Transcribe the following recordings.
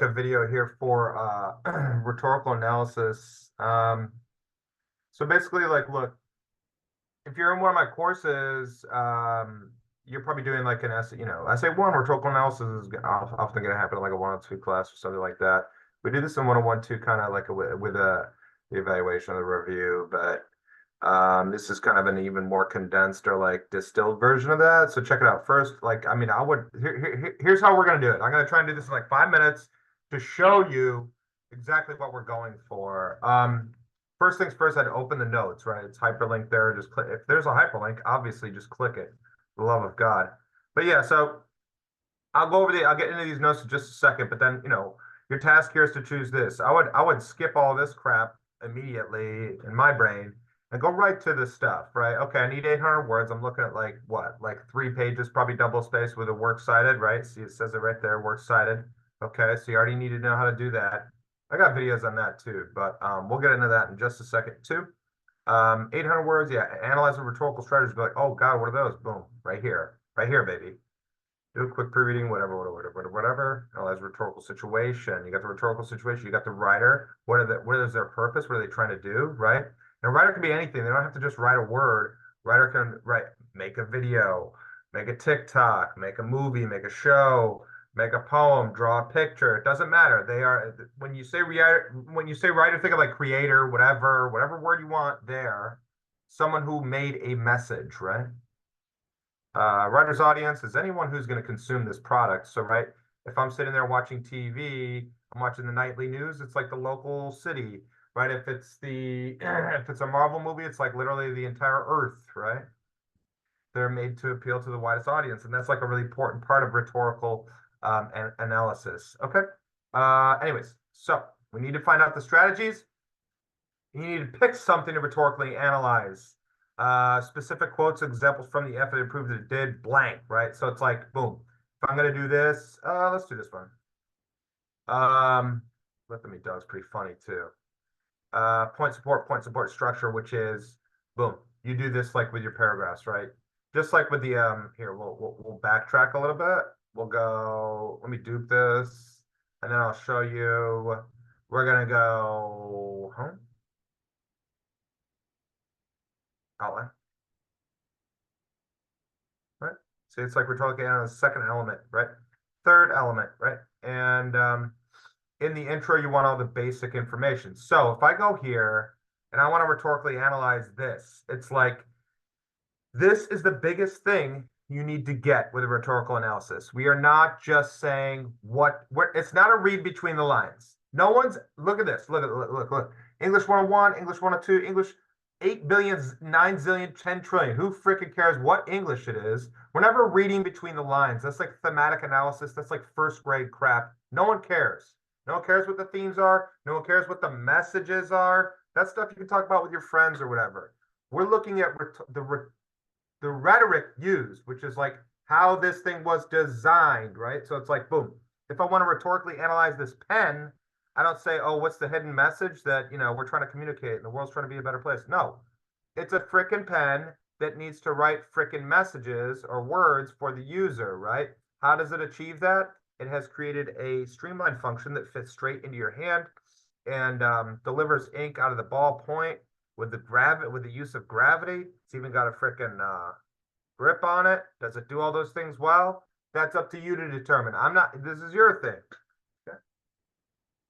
a video here for rhetorical analysis. So basically, like, look, if you're in one of my courses, you're probably doing like an essay, essay one, rhetorical analysis is often going to happen in like a 102 class or something like that. We do this in 101 too, kind of like with the evaluation of the review, but this is kind of an even more condensed or like distilled version of that. So check it out. First, like, I mean, here's how we're going to do it. I'm going to try and do this in like 5 minutes to show you exactly what we're going for. First things first, I'd open the notes, right? It's hyperlinked there. Just click. If there's a hyperlink, obviously just click it. For the love of God. But yeah, so I'll get into these notes in just a second, but then, your task here is to choose this. I would skip all this crap immediately in my brain and go right to the stuff, right? Okay, I need 800 words. I'm looking at like what? Like 3 pages, probably double spaced with a works cited, right? See, it says it right there, works cited. Okay, so you already need to know how to do that. I got videos on that too, but we'll get into that in just a second too. 800 words, yeah. Analyze a rhetorical strategy. Be like, oh God, what are those? Boom, right here, baby. Do a quick pre-reading, whatever. Analyze rhetorical situation. You got the rhetorical situation. You got the writer. What is their purpose? What are they trying to do, right? And a writer can be anything. They don't have to just write a word. Writer can make a video, make a TikTok, make a movie, make a show, make a poem, draw a picture. It doesn't matter. They are when you say writer, think of like creator, whatever word you want there. Someone who made a message, right? Writer's audience is anyone who's going to consume this product. So, right, if I'm sitting there watching TV, I'm watching the nightly news, it's like the local city, right? If it's if it's a Marvel movie, it's like literally the entire Earth, right? They're made to appeal to the widest audience, and that's like a really important part of rhetorical analysis. Okay. Anyways, so we need to find out the strategies. You need to pick something to rhetorically analyze. Specific quotes, examples from the effort that proved that it did blank, right? So it's like, boom. If I'm going to do this, let's do this one. Let them eat dogs, pretty funny too. Point support structure, which is, boom. You do this like with your paragraphs, right? Just like with the, here, we'll backtrack a little bit. We'll go, let me dupe this, and then I'll show you. We're going to go, outline. Right? See, it's like we're talking on a second element, right? Third element, right? And in the intro, you want all the basic information. So if I go here and I want to rhetorically analyze this, it's like, this is the biggest thing you need to get with a rhetorical analysis. We are not just saying it's not a read between the lines. No one's, look at this, look. English 101, English 102, English 8 billion, 9 zillion, 10 trillion. Who freaking cares what English it is? We're never reading between the lines. That's like thematic analysis. That's like first grade crap. No one cares. No one cares what the themes are. No one cares what the messages are. That stuff you can talk about with your friends or whatever. We're looking at the rhetoric used, which is like how this thing was designed, right? So it's like, boom. If I want to rhetorically analyze this pen, I don't say, oh, what's the hidden message that, we're trying to communicate and the world's trying to be a better place. No, it's a frickin' pen that needs to write frickin' messages or words for the user, right? How does it achieve that? It has created a streamlined function that fits straight into your hand and delivers ink out of the ballpoint with the use of gravity. It's even got a frickin' grip on it. Does it do all those things well? That's up to you to determine. This is your thing.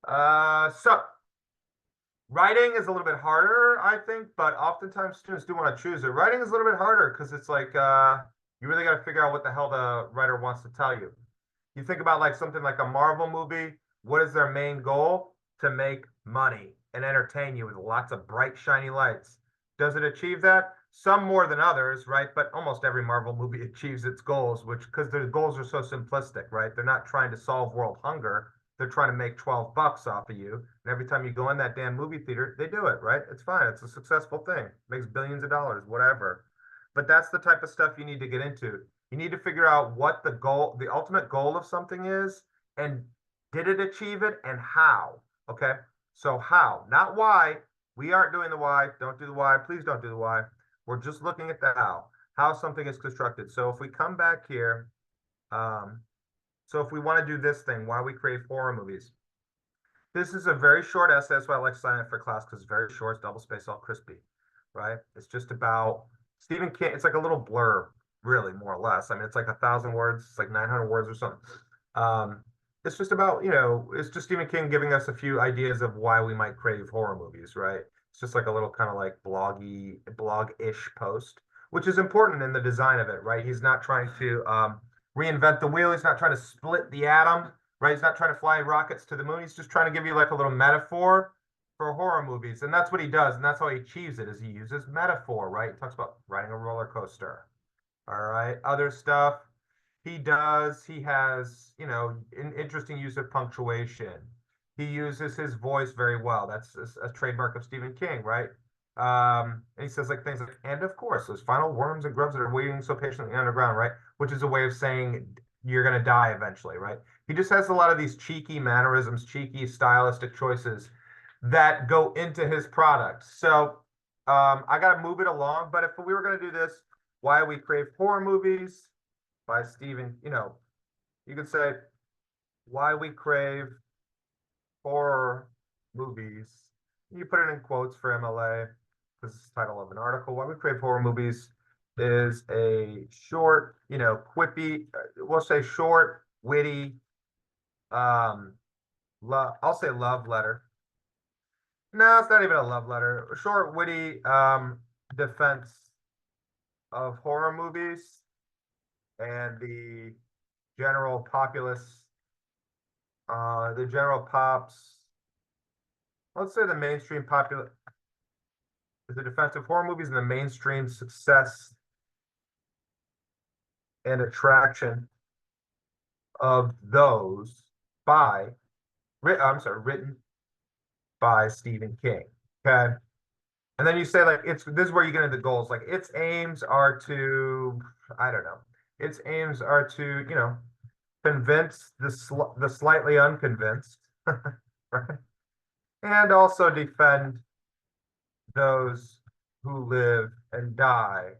So writing is a little bit harder, I think, but oftentimes students do want to choose it. Writing is a little bit harder because it's like you really got to figure out what the hell the writer wants to tell you. You think about like something like a Marvel movie. What is their main goal? To make money and entertain you with lots of bright, shiny lights. Does it achieve that? Some more than others, right? But almost every Marvel movie achieves its goals, because their goals are so simplistic, right? They're not trying to solve world hunger. They're trying to make 12 bucks off of you. And every time you go in that damn movie theater, they do it, right? It's fine. It's a successful thing. Makes billions of dollars, whatever. But that's the type of stuff you need to get into. You need to figure out what the ultimate goal of something is, and did it achieve it, and how? Okay. So how, not why. We aren't doing the why. Don't do the why. Please don't do the why. We're just looking at the how something is constructed. So if we come back here, so if we want to do this thing, why we create horror movies, This is a very short essay. That's why I like signing up for class because it's very short. It's double spaced, all crispy, right? It's just about Stephen King. It's like a little blurb, really, more or less. I mean, it's like 1,000 words. It's like 900 words or something. Um, it's just about, it's just Stephen King giving us a few ideas of why we might crave horror movies, right? It's just like a little kind of like blog-ish post, which is important in the design of it, right? He's not trying to reinvent the wheel. He's not trying to split the atom, right? He's not trying to fly rockets to the moon. He's just trying to give you like a little metaphor for horror movies. And that's what he does. And that's how he achieves it is he uses metaphor, right? He talks about riding a roller coaster. All right. Other stuff he has, an interesting use of punctuation. He uses his voice very well. That's a trademark of Stephen King, right? And he says like things like, and of course, those final worms and grubs that are waiting so patiently underground, right? Which is a way of saying you're going to die eventually, right? He just has a lot of these cheeky mannerisms, cheeky stylistic choices that go into his product. So I got to move it along. But if we were going to do this, why we crave horror movies by Stephen, you could say why we crave horror movies. You put it in quotes for MLA because it's the title of an article. Why we crave horror movies is a short, quippy, we'll say short, witty, I'll say love letter. No, it's not even a love letter. A short, witty defense of horror movies and general populace, the general pops, let's say the mainstream popular, is a defense of horror movies and the mainstream success and attraction of those written by Stephen King. Okay. And then you say like this is where you get into the goals. Like its aims are to, I don't know. Its aims are to, convince the slightly unconvinced, right? And also defend those who live and die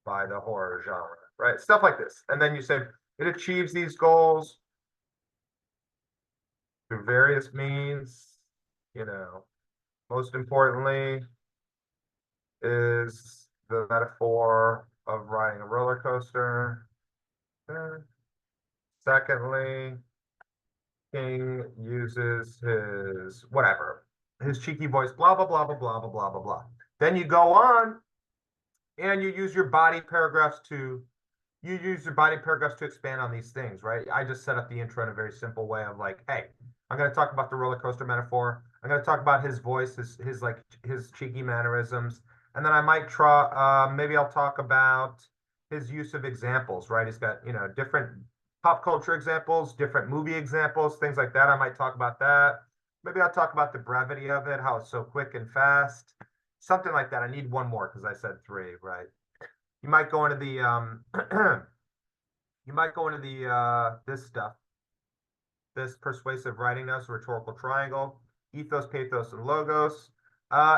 by the horror genre, right? Stuff like this. And then you say it achieves these goals through various means, most importantly is the metaphor of riding a roller coaster. Secondly, King uses his cheeky voice, blah, blah, blah, blah, blah, blah, blah, blah, blah. Then you go on and you use your body paragraphs to expand on these things, right? I just set up the intro in a very simple way of like, hey, I'm going to talk about the roller coaster metaphor. I'm going to talk about his voice, his cheeky mannerisms, and then I might try. Maybe I'll talk about his use of examples, right? He's got different pop culture examples, different movie examples, things like that. I might talk about that. Maybe I'll talk about the brevity of it, how it's so quick and fast, something like that. I need one more because I said three, right? You might go into the this stuff, this persuasive writing notes, rhetorical triangle, ethos, pathos, and logos.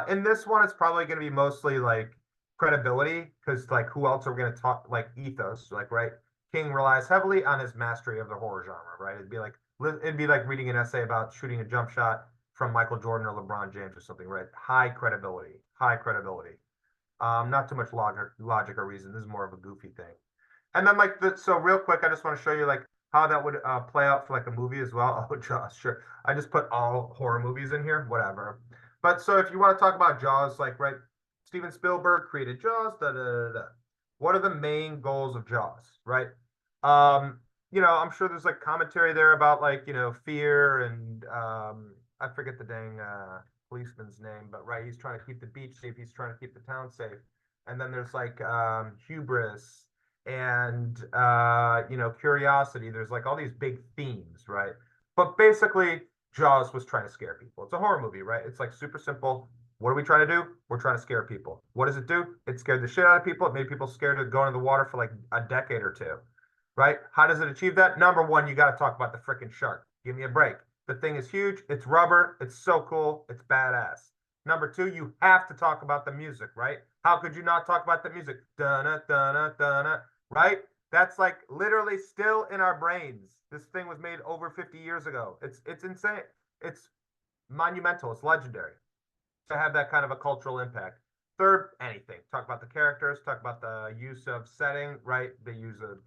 In this one, it's probably going to be mostly like credibility, because like who else are we going to talk like ethos, like right? King relies heavily on his mastery of the horror genre, right? It'd be like reading an essay about shooting a jump shot from Michael Jordan or LeBron James or something, right? High credibility, high credibility. Not too much logic or reason. This is more of a goofy thing. And then so real quick, I just want to show you like how that would play out for like a movie as well. Oh, Jaws, sure. I just put all horror movies in here, whatever. But so if you want to talk about Jaws, like right, Steven Spielberg created Jaws. Da, da, da, da. What are the main goals of Jaws, right? I'm sure there's like commentary there about like fear and I forget the dang policeman's name, but right, he's trying to keep the beach safe. He's trying to keep the town safe. And then there's like hubris and curiosity. There's like all these big themes, right? But basically Jaws was trying to scare people. It's a horror movie, right? It's like super simple. What are we trying to do? We're trying to scare people. What does it do? It scared the shit out of people. It made people scared of going in the water for like a decade or two, right? How does it achieve that? Number one, you got to talk about the freaking shark. Give me a break. The thing is huge. It's rubber. It's so cool. It's badass. Number two, you have to talk about the music, right? How could you not talk about the music? Dun-na, dun-na, dun-na, right? That's like literally still in our brains. This thing was made over 50 years ago. It's insane. It's monumental. It's legendary to have that kind of a cultural impact. Third, anything. Talk about the characters. Talk about the use of setting. Right? The use of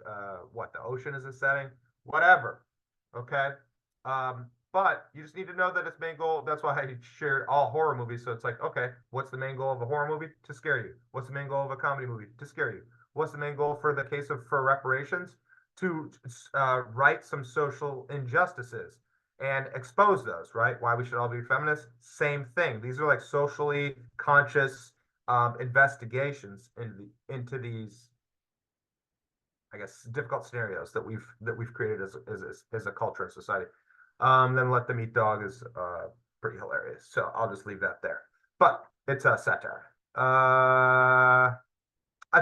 what the ocean is a setting. Whatever. Okay. But you just need to know that its main goal. That's why I shared all horror movies. So it's like, okay, what's the main goal of a horror movie? To scare you. What's the main goal of a comedy movie? To scare you. What's the main goal for the case of for reparations? To right some social injustices and expose those, right? Why we should all be feminists. Same thing. These are like socially conscious investigations into these, I guess, difficult scenarios that we've created as a culture and society. Then Let Them Eat Dog is pretty hilarious. So I'll just leave that there. But it's a satire. I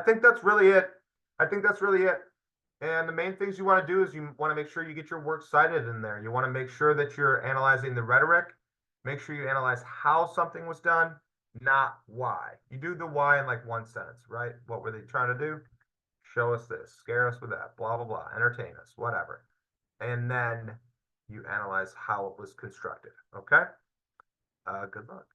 think that's really it. I think that's really it. And the main things you want to do is you want to make sure you get your works cited in there. You want to make sure that you're analyzing the rhetoric. Make sure you analyze how something was done, not why. You do the why in like one sentence, right? What were they trying to do? Show us this, scare us with that, blah, blah, blah, entertain us, whatever. And then you analyze how it was constructed. Okay? Good luck.